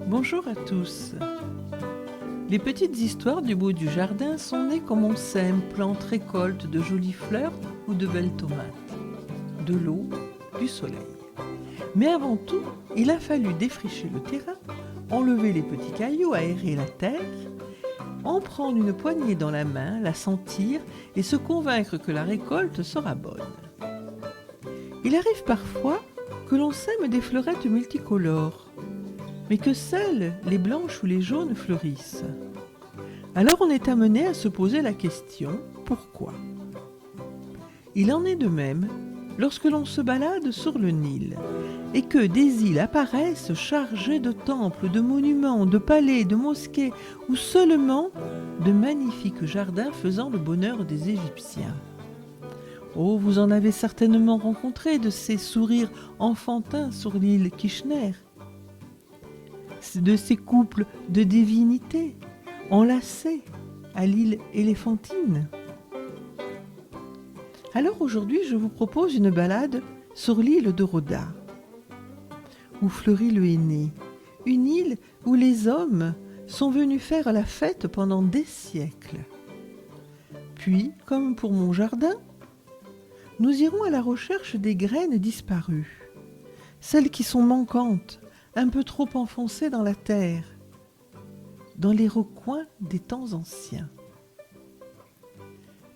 Bonjour à tous. Les petites histoires du bout du jardin sont nées comme on sème, plante, récolte de jolies fleurs ou de belles tomates, de l'eau, du soleil. Mais avant tout, il a fallu défricher le terrain, enlever les petits cailloux, aérer la terre, en prendre une poignée dans la main, la sentir et se convaincre que la récolte sera bonne. Il arrive parfois que l'on sème des fleurettes multicolores, mais que seules les blanches ou les jaunes fleurissent. Alors on est amené à se poser la question « Pourquoi ?» Il en est de même lorsque l'on se balade sur le Nil et que des îles apparaissent chargées de temples, de monuments, de palais, de mosquées ou seulement de magnifiques jardins faisant le bonheur des Égyptiens. Oh, vous en avez certainement rencontré de ces sourires enfantins sur l'île Kishner, de ces couples de divinités enlacés à l'île Éléphantine. Alors aujourd'hui, je vous propose une balade sur l'île de Roda, où fleurit le henné, une île où les hommes sont venus faire la fête pendant des siècles. Puis, comme pour mon jardin, nous irons à la recherche des graines disparues, celles qui sont manquantes, un peu trop enfoncées dans la terre, dans les recoins des temps anciens.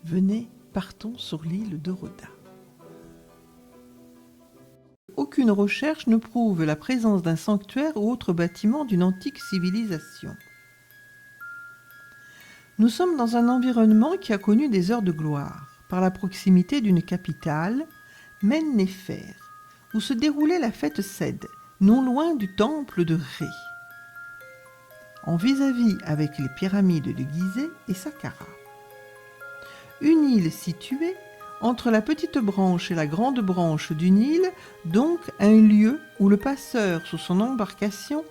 Venez, partons sur l'île de Roda. Aucune recherche ne prouve la présence d'un sanctuaire ou autre bâtiment d'une antique civilisation. Nous sommes dans un environnement qui a connu des heures de gloire, par la proximité d'une capitale, Men-Néfer, où se déroulait la fête Sed, non loin du temple de Ré, en vis-à-vis avec les pyramides de Gizeh et Saqqara. Une île située entre la petite branche et la grande branche du Nil, donc un lieu où le passeur sur son embarcation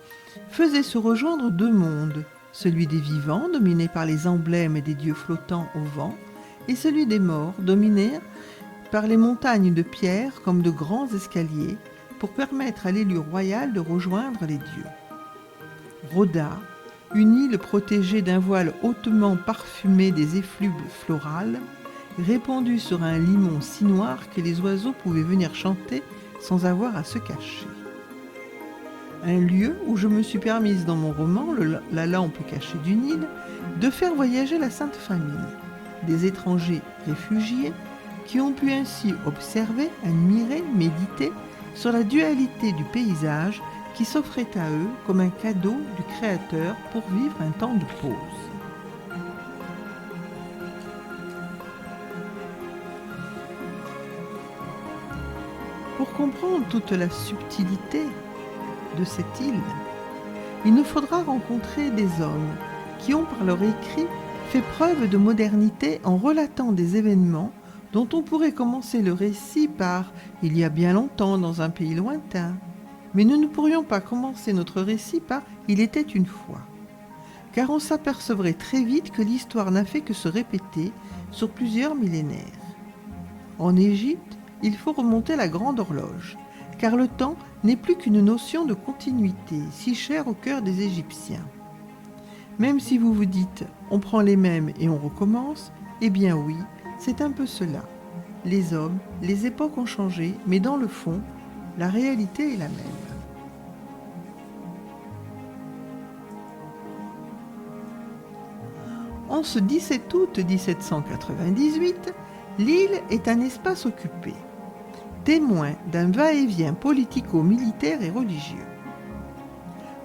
faisait se rejoindre deux mondes, celui des vivants, dominé par les emblèmes des dieux flottants au vent, et celui des morts, dominé par les montagnes de pierre comme de grands escaliers, pour permettre à l'élu royal de rejoindre les dieux. Roda, une île protégée d'un voile hautement parfumé des effluves florales, répandue sur un limon si noir que les oiseaux pouvaient venir chanter sans avoir à se cacher. Un lieu où je me suis permise dans mon roman, La lampe cachée du Nil, de faire voyager la Sainte Famille, des étrangers réfugiés qui ont pu ainsi observer, admirer, méditer sur la dualité du paysage qui s'offrait à eux comme un cadeau du Créateur pour vivre un temps de pause. Pour comprendre toute la subtilité de cette île, il nous faudra rencontrer des hommes qui ont par leur écrit fait preuve de modernité en relatant des événements dont on pourrait commencer le récit par « il y a bien longtemps dans un pays lointain ». Mais nous ne pourrions pas commencer notre récit par « il était une fois », car on s'apercevrait très vite que l'histoire n'a fait que se répéter sur plusieurs millénaires. En Égypte, il faut remonter la grande horloge, car le temps n'est plus qu'une notion de continuité, si chère au cœur des Égyptiens. Même si vous vous dites « on prend les mêmes et on recommence », eh bien oui, c'est un peu cela. Les hommes, les époques ont changé, mais dans le fond, la réalité est la même. En ce 17 août 1798, l'île est un espace occupé, témoin d'un va-et-vient politico-militaire et religieux.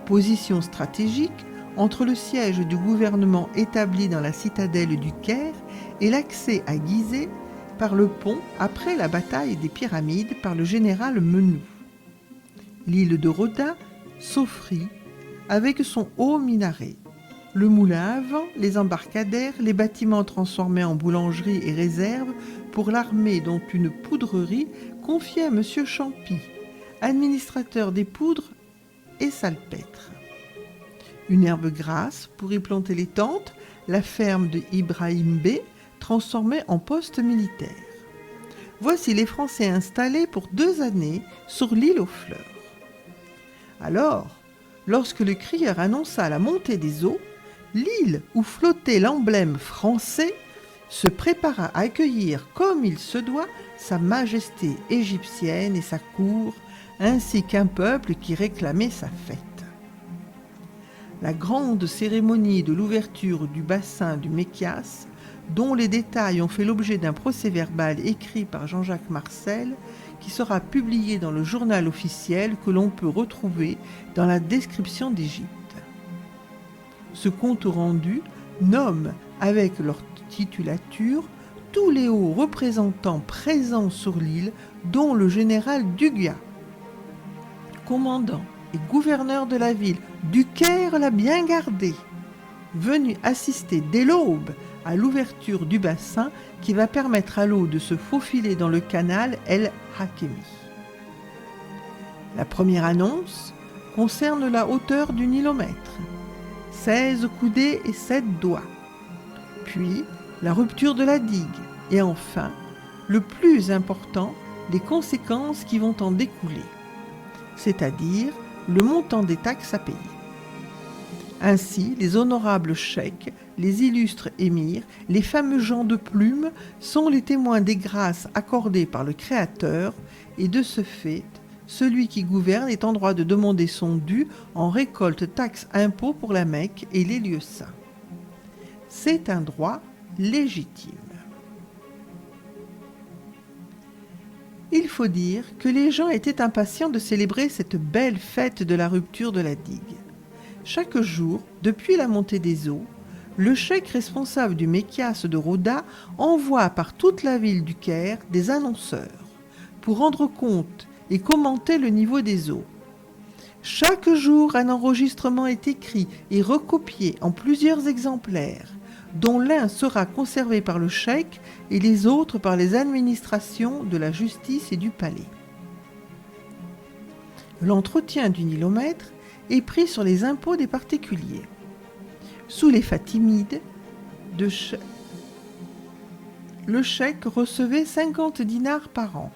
Position stratégique entre le siège du gouvernement établi dans la citadelle du Caire et l'accès à Gizeh par le pont après la bataille des pyramides par le général Menou. L'île de Roda s'offrit avec son haut minaret, le moulin à vent, les embarcadères, les bâtiments transformés en boulangerie et réserves pour l'armée dont une poudrerie confiée à M. Champy, administrateur des poudres et salpêtres. Une herbe grasse pour y planter les tentes, la ferme de Ibrahim Bey, transformée en poste militaire. Voici les Français installés pour 2 années sur l'île aux fleurs. Alors, lorsque le crieur annonça la montée des eaux, l'île où flottait l'emblème français se prépara à accueillir comme il se doit sa majesté égyptienne et sa cour, ainsi qu'un peuple qui réclamait sa fête. La grande cérémonie de l'ouverture du bassin du Mékias, dont les détails ont fait l'objet d'un procès-verbal écrit par Jean-Jacques Marcel, qui sera publié dans le journal officiel que l'on peut retrouver dans la description d'Égypte. Ce compte rendu nomme, avec leur titulature, tous les hauts représentants présents sur l'île, dont le général Duguia, commandant et gouverneur de la ville du Caire l'a bien gardé, venu assister dès l'aube à l'ouverture du bassin qui va permettre à l'eau de se faufiler dans le canal El Hakemi. La première annonce concerne la hauteur du nilomètre, 16 coudées et 7 doigts, puis la rupture de la digue et enfin, le plus important, les conséquences qui vont en découler, c'est-à-dire le montant des taxes à payer. Ainsi, les honorables cheikhs, les illustres émirs, les fameux gens de plume sont les témoins des grâces accordées par le Créateur et de ce fait, celui qui gouverne est en droit de demander son dû en récolte, taxes, impôts pour la Mecque et les lieux saints. C'est un droit légitime. Il faut dire que les gens étaient impatients de célébrer cette belle fête de la rupture de la digue. Chaque jour, depuis la montée des eaux, le cheikh responsable du Mékias de Roda envoie par toute la ville du Caire des annonceurs pour rendre compte et commenter le niveau des eaux. Chaque jour, un enregistrement est écrit et recopié en plusieurs exemplaires, dont l'un sera conservé par le cheikh et les autres par les administrations de la justice et du palais. L'entretien du nilomètre est pris sur les impôts des particuliers. Sous les Fatimides, le cheikh recevait 50 dinars par an.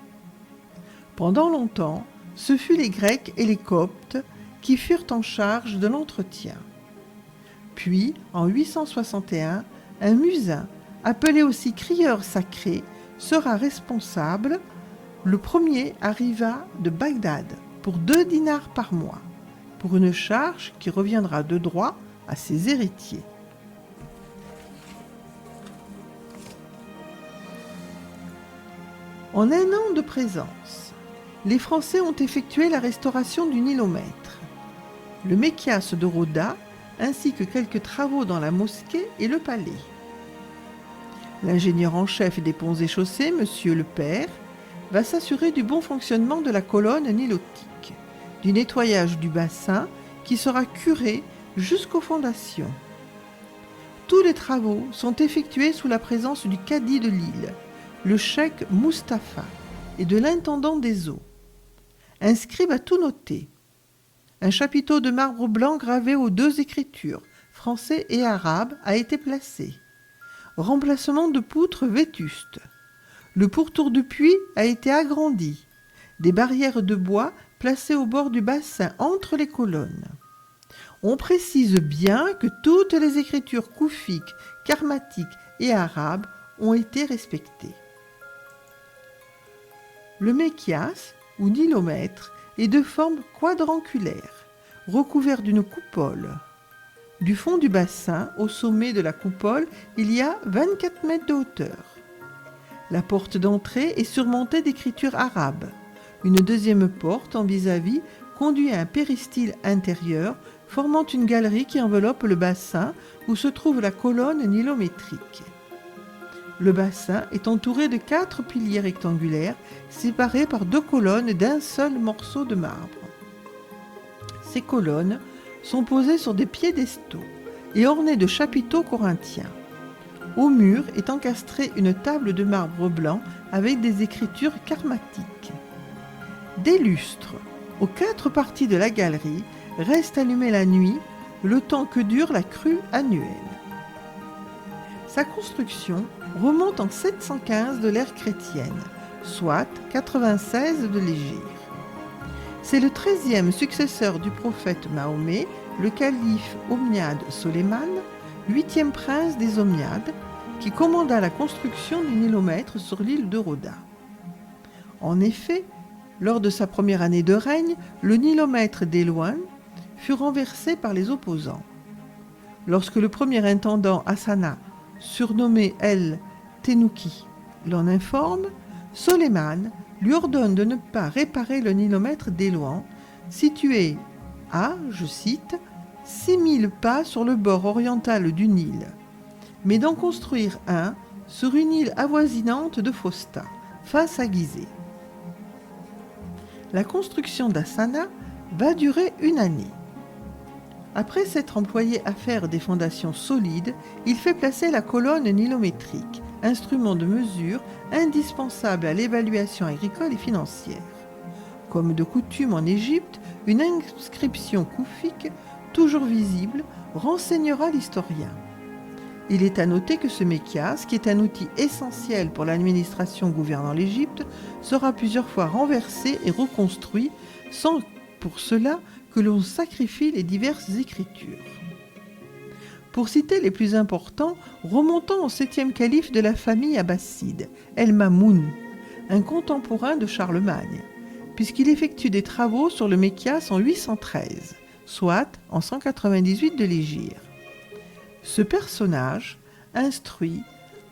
Pendant longtemps, ce fut les Grecs et les Coptes qui furent en charge de l'entretien. Puis, en 861, un muezzin, appelé aussi crieur sacré, sera responsable. Le premier arriva de Bagdad pour 2 dinars par mois, pour une charge qui reviendra de droit à ses héritiers. En un an de présence, les Français ont effectué la restauration du nilomètre, le Mékias de Roda, ainsi que quelques travaux dans la mosquée et le palais. L'ingénieur en chef des ponts et chaussées, Monsieur Le Père, va s'assurer du bon fonctionnement de la colonne nilotique, du nettoyage du bassin qui sera curé jusqu'aux fondations. Tous les travaux sont effectués sous la présence du cadi de l'île, le cheikh Mustapha, et de l'intendant des eaux. Un scribe a tout noté. Un chapiteau de marbre blanc gravé aux 2 écritures, français et arabe, a été placé. Remplacement de poutres vétustes. Le pourtour du puits a été agrandi. Des barrières de bois placées au bord du bassin entre les colonnes. On précise bien que toutes les écritures koufiques, karmatiques et arabes ont été respectées. Le Mékias, ou nilomètre, est de forme quadrangulaire, recouvert d'une coupole. Du fond du bassin, au sommet de la coupole, il y a 24 mètres de hauteur. La porte d'entrée est surmontée d'écritures arabes. Une deuxième porte en vis-à-vis conduit à un péristyle intérieur formant une galerie qui enveloppe le bassin où se trouve la colonne nilométrique. Le bassin est entouré de 4 piliers rectangulaires séparés par 2 colonnes d'un seul morceau de marbre. Ces colonnes sont posées sur des piédestaux et ornées de chapiteaux corinthiens. Au mur est encastrée une table de marbre blanc avec des écritures karmatiques. Des lustres aux 4 parties de la galerie restent allumés la nuit, le temps que dure la crue annuelle. Sa construction remonte en 715 de l'ère chrétienne, soit 96 de l'Hégire. C'est le 13e successeur du prophète Mahomet, le calife Omiyyade Soleiman, 8e prince des Omeyyades, qui commanda la construction du nilomètre sur l'île de Rhoda. En effet, lors de sa première année de règne, le nilomètre d'Élouan fut renversé par les opposants. Lorsque le premier intendant Hassana, surnommé El Tenouki, l'en informe, Soleiman lui ordonne de ne pas réparer le nilomètre d'Élouan, situé à, je cite, 6000 pas sur le bord oriental du Nil, mais d'en construire un sur une île avoisinante de Fostat, face à Gizeh. La construction d'Hassana va durer une année. Après s'être employé à faire des fondations solides, il fait placer la colonne nilométrique, instrument de mesure indispensable à l'évaluation agricole et financière. Comme de coutume en Égypte, une inscription koufique, toujours visible, renseignera l'historien. Il est à noter que ce mékias, qui est un outil essentiel pour l'administration gouvernant l'Égypte, sera plusieurs fois renversé et reconstruit, sans pour cela que l'on sacrifie les diverses écritures. Pour citer les plus importants, remontons au 7e calife de la famille abbasside, El-Mamoun, un contemporain de Charlemagne, puisqu'il effectue des travaux sur le mékias en 813, soit en 198 de l'Hégire. Ce personnage, instruit,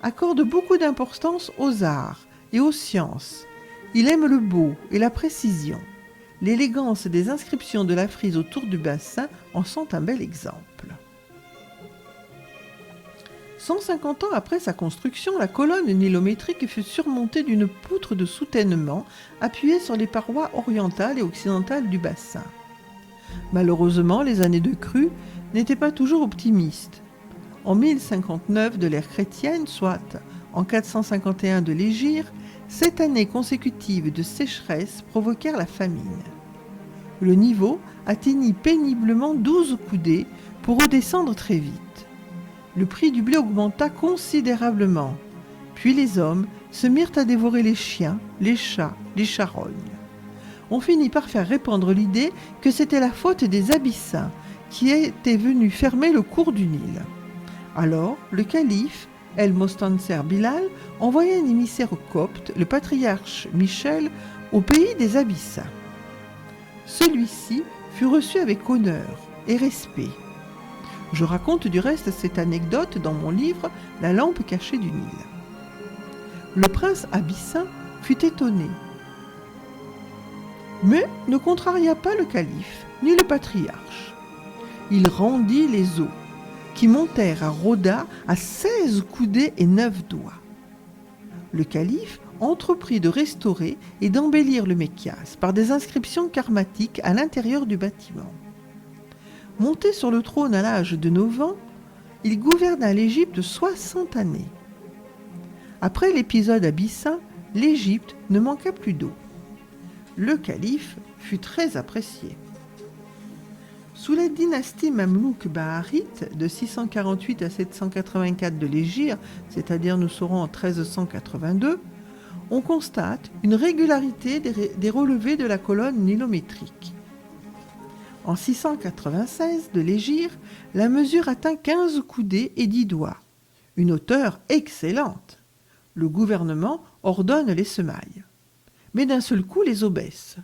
accorde beaucoup d'importance aux arts et aux sciences. Il aime le beau et la précision. L'élégance des inscriptions de la frise autour du bassin en sont un bel exemple. 150 ans après sa construction, la colonne nilométrique fut surmontée d'une poutre de soutènement appuyée sur les parois orientales et occidentales du bassin. Malheureusement, les années de crue n'étaient pas toujours optimistes. En 1059 de l'ère chrétienne, soit en 451 de l'Hégire, 7 années consécutives de sécheresse provoquèrent la famine. Le niveau atteignit péniblement 12 coudées pour redescendre très vite. Le prix du blé augmenta considérablement. Puis les hommes se mirent à dévorer les chiens, les chats, les charognes. On finit par faire répandre l'idée que c'était la faute des Abyssins qui étaient venus fermer le cours du Nil. Alors, le calife, El-Mostanser Bilal, envoya un émissaire copte, le patriarche Michel, au pays des Abyssins. Celui-ci fut reçu avec honneur et respect. Je raconte du reste cette anecdote dans mon livre « La lampe cachée du Nil ». Le prince abyssin fut étonné, mais ne contraria pas le calife ni le patriarche. Il rendit les eaux, qui montèrent à Rhoda à 16 coudées et 9 doigts. Le calife entreprit de restaurer et d'embellir le mékias par des inscriptions karmatiques à l'intérieur du bâtiment. Monté sur le trône à l'âge de 9 ans, il gouverna l'Égypte 60 années. Après l'épisode abyssin, l'Égypte ne manqua plus d'eau. Le calife fut très apprécié. Sous la dynastie mamelouk baharite de 648 à 784 de l'Hégire, c'est-à-dire nous serons en 1382, on constate une régularité des relevés de la colonne nilométrique. En 696 de l'Hégire, la mesure atteint 15 coudées et 10 doigts, une hauteur excellente. Le gouvernement ordonne les semailles. Mais d'un seul coup, les eaux baissent.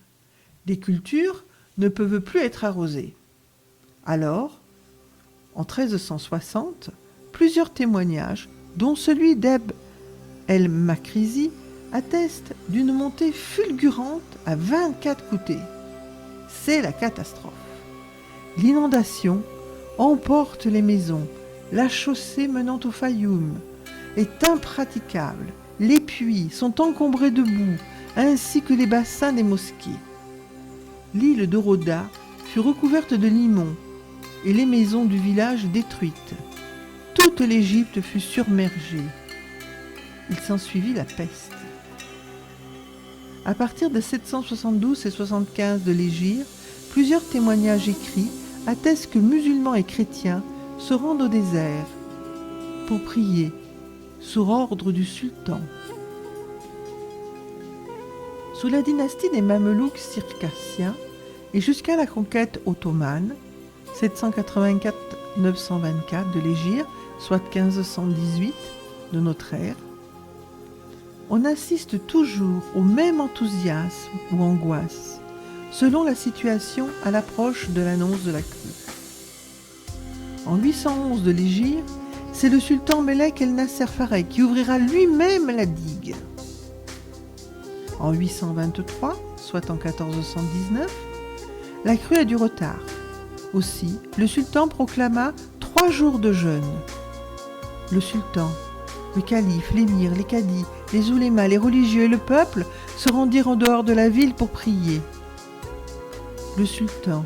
Les cultures ne peuvent plus être arrosées. Alors, en 1360, plusieurs témoignages, dont celui d'Ebn el-Makrizi, attestent d'une montée fulgurante à 24 coudées. C'est la catastrophe. L'inondation emporte les maisons, la chaussée menant au Fayoum est impraticable, les puits sont encombrés de boue, ainsi que les bassins des mosquées. L'île de Rhoda fut recouverte de limons et les maisons du village détruites. Toute l'Égypte fut submergée. Il s'ensuivit la peste. À partir de 772 et 75 de l'Hégire, plusieurs témoignages écrits attestent que musulmans et chrétiens se rendent au désert pour prier sur ordre du sultan. Sous la dynastie des Mamelouks circassiens, et jusqu'à la conquête ottomane, 784-924 de l'Hégire, soit 1518 de notre ère, on assiste toujours au même enthousiasme ou angoisse, selon la situation à l'approche de l'annonce de la crue. En 811 de l'Hégire, c'est le sultan Melek El Nasser Fareg qui ouvrira lui-même la digue. En 823, soit en 1419, la crue a du retard. Aussi, le sultan proclama 3 jours de jeûne. Le sultan, le calife, l'émir, les cadis, les oulémas, les religieux et le peuple se rendirent en dehors de la ville pour prier. Le sultan,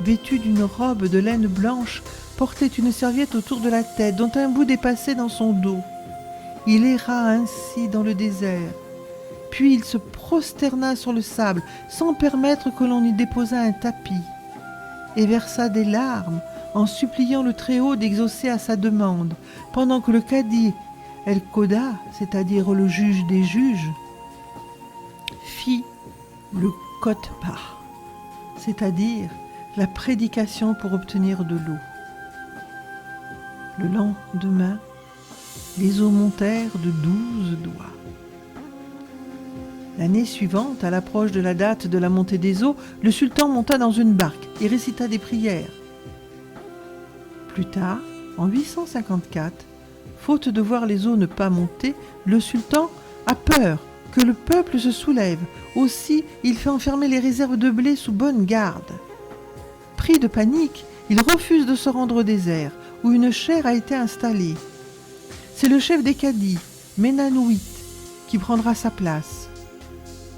vêtu d'une robe de laine blanche, portait une serviette autour de la tête dont un bout dépassait dans son dos. Il erra ainsi dans le désert. Puis il se prosterna sur le sable sans permettre que l'on y déposât un tapis et versa des larmes en suppliant le Très-Haut d'exaucer à sa demande, pendant que le cadi El-Koda, c'est-à-dire le juge des juges, fit le khotba, c'est-à-dire la prédication pour obtenir de l'eau. Le lendemain, les eaux montèrent de 12 doigts. L'année suivante, à l'approche de la date de la montée des eaux, le sultan monta dans une barque et récita des prières. Plus tard, en 854, faute de voir les eaux ne pas monter, le sultan a peur que le peuple se soulève. Aussi, il fait enfermer les réserves de blé sous bonne garde. Pris de panique, il refuse de se rendre au désert, où une chaire a été installée. C'est le chef des cadis, Ménanouit, qui prendra sa place.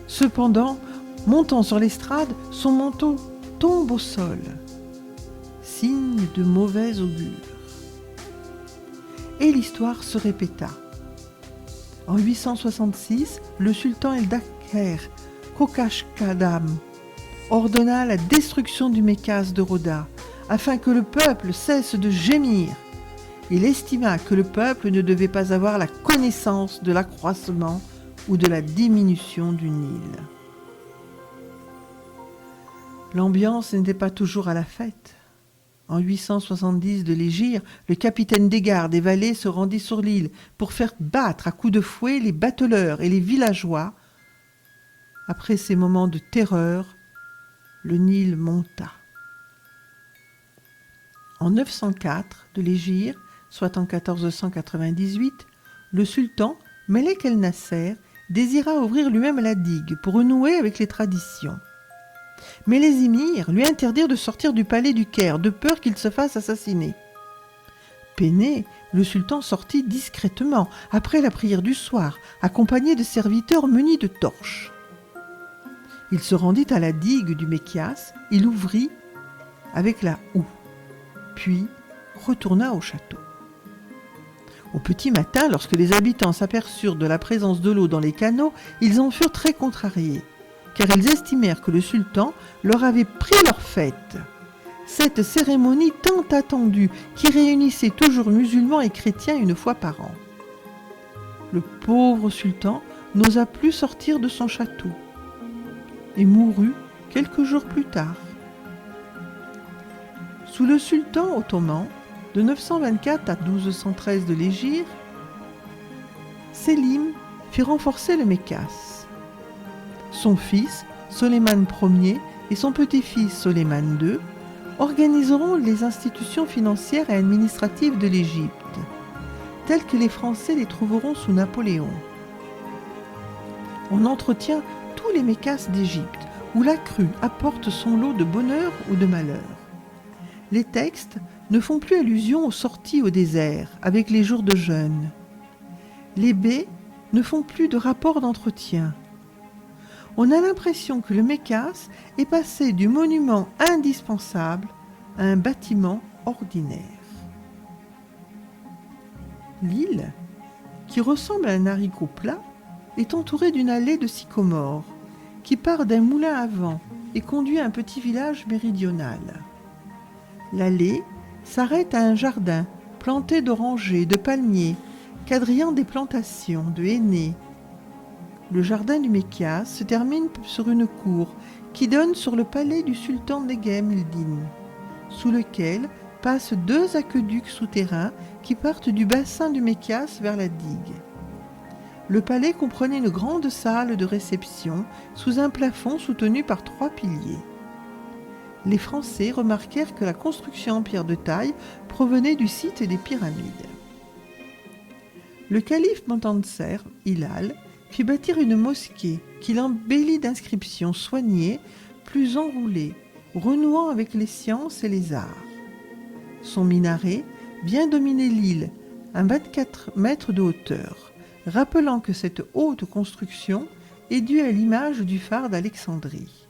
Cependant, montant sur l'estrade, son manteau tombe au sol, signe de mauvais augure. Et l'histoire se répéta. En 866, le sultan Eldaker Kokashkadam ordonna la destruction du Mékas de Roda, afin que le peuple cesse de gémir. Il estima que le peuple ne devait pas avoir la connaissance de l'accroissement ou de la diminution du Nil. L'ambiance n'était pas toujours à la fête. En 870 de l'Hégire, le capitaine des gardes et valets se rendit sur l'île pour faire battre à coups de fouet les bateleurs et les villageois. Après ces moments de terreur, le Nil monta. En 904 de l'Hégire, soit en 1498, le sultan Melek El Nasser désira ouvrir lui-même la digue pour renouer avec les traditions. Mais les émirs lui interdirent de sortir du palais du Caire, de peur qu'il se fasse assassiner. Peiné, le sultan sortit discrètement, après la prière du soir, accompagné de serviteurs munis de torches. Il se rendit à la digue du Mékias, il ouvrit avec la houe, puis retourna au château. Au petit matin, lorsque les habitants s'aperçurent de la présence de l'eau dans les canaux, ils en furent très contrariés, car ils estimèrent que le sultan leur avait pris leur fête. Cette cérémonie tant attendue, qui réunissait toujours musulmans et chrétiens une fois par an. Le pauvre sultan n'osa plus sortir de son château et mourut quelques jours plus tard. Sous le sultan ottoman, de 924 à 1213 de l'Hégire, Sélim fit renforcer le Mékas. Son fils, Soleiman Ier, et son petit-fils, Soleiman II, organiseront les institutions financières et administratives de l'Égypte, telles que les Français les trouveront sous Napoléon. On entretient tous les Mékas d'Égypte, où la crue apporte son lot de bonheur ou de malheur. Les textes ne font plus allusion aux sorties au désert avec les jours de jeûne. Les baies ne font plus de rapport d'entretien. On a l'impression que le Mékas est passé du monument indispensable à un bâtiment ordinaire. L'île, qui ressemble à un haricot plat, est entourée d'une allée de sycomores qui part d'un moulin à vent et conduit à un petit village méridional. L'allée s'arrête à un jardin planté d'orangers, de palmiers, quadrillant des plantations de hennés. Le jardin du Mékias se termine sur une cour qui donne sur le palais du sultan Neguem-Eldin, sous lequel passent 2 aqueducs souterrains qui partent du bassin du Mékias vers la digue. Le palais comprenait une grande salle de réception sous un plafond soutenu par 3 piliers. Les Français remarquèrent que la construction en pierre de taille provenait du site des pyramides. Le calife Montanser, Hilal, fit bâtir une mosquée qu'il embellit d'inscriptions soignées, plus enroulées, renouant avec les sciences et les arts. Son minaret vient dominer l'île, à 24 mètres de hauteur, rappelant que cette haute construction est due à l'image du phare d'Alexandrie.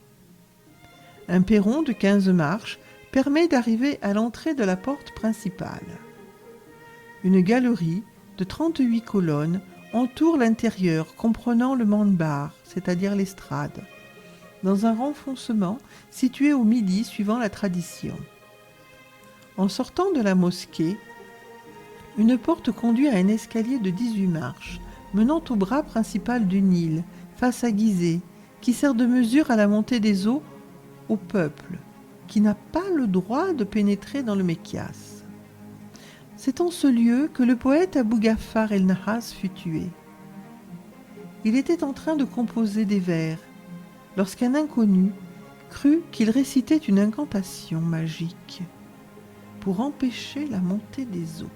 Un perron de 15 marches permet d'arriver à l'entrée de la porte principale. Une galerie de 38 colonnes entoure l'intérieur comprenant le manbar, c'est-à-dire l'estrade, dans un renfoncement situé au midi suivant la tradition. En sortant de la mosquée, une porte conduit à un escalier de 18 marches, menant au bras principal du Nil, face à Gizeh, qui sert de mesure à la montée des eaux au peuple, qui n'a pas le droit de pénétrer dans le Mékias. C'est en ce lieu que le poète Abou Gaffar el-Nahas fut tué. Il était en train de composer des vers, lorsqu'un inconnu crut qu'il récitait une incantation magique pour empêcher la montée des eaux.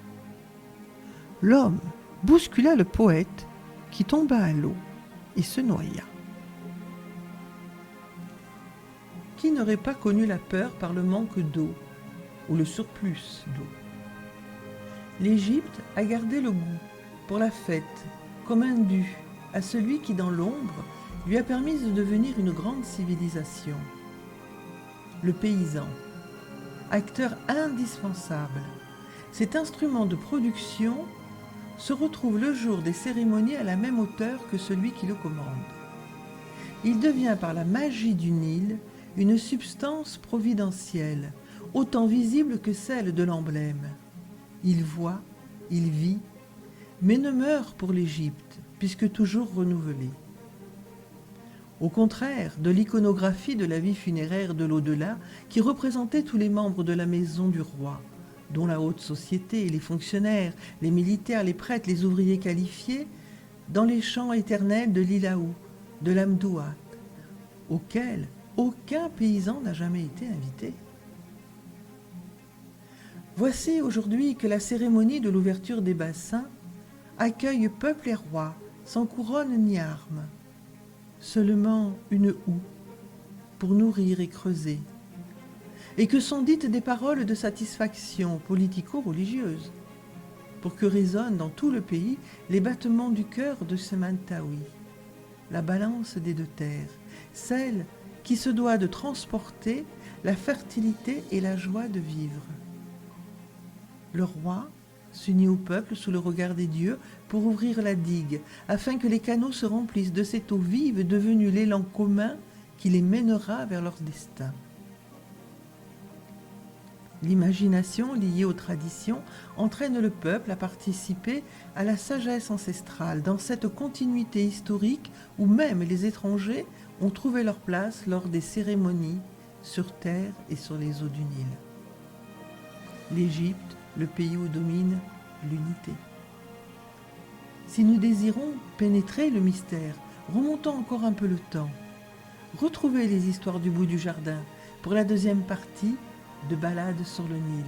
L'homme bouscula le poète qui tomba à l'eau et se noya. Qui n'aurait pas connu la peur par le manque d'eau ou le surplus d'eau? L'Égypte a gardé le goût pour la fête comme un dû à celui qui, dans l'ombre, lui a permis de devenir une grande civilisation. Le paysan, acteur indispensable, cet instrument de production se retrouve le jour des cérémonies à la même hauteur que celui qui le commande. Il devient par la magie du Nil une substance providentielle, autant visible que celle de l'emblème. Il voit, il vit, mais ne meurt pour l'Égypte, puisque toujours renouvelé. Au contraire de l'iconographie de la vie funéraire de l'au-delà, qui représentait tous les membres de la maison du roi, dont la haute société, les fonctionnaires, les militaires, les prêtres, les ouvriers qualifiés, dans les chants éternels de l'Ilaou, de l'Amdouat, auxquels aucun paysan n'a jamais été invité. Voici aujourd'hui que la cérémonie de l'ouverture des bassins accueille peuple et roi, sans couronne ni armes, seulement une houe pour nourrir et creuser, et que sont dites des paroles de satisfaction politico-religieuse, pour que résonnent dans tout le pays les battements du cœur de Semantaoui, la balance des 2 terres, celle qui se doit de transporter la fertilité et la joie de vivre. Le roi s'unit au peuple sous le regard des dieux pour ouvrir la digue, afin que les canaux se remplissent de cette eau vive devenue l'élan commun qui les mènera vers leur destin. L'imagination liée aux traditions entraîne le peuple à participer à la sagesse ancestrale dans cette continuité historique où même les étrangers ont trouvé leur place lors des cérémonies sur terre et sur les eaux du Nil. L'Égypte, le pays où domine l'unité. Si nous désirons pénétrer le mystère, remontons encore un peu le temps. Retrouvez les histoires du bout du jardin pour la 2e partie de Balades sur le Nil.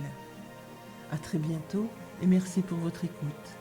À très bientôt et merci pour votre écoute.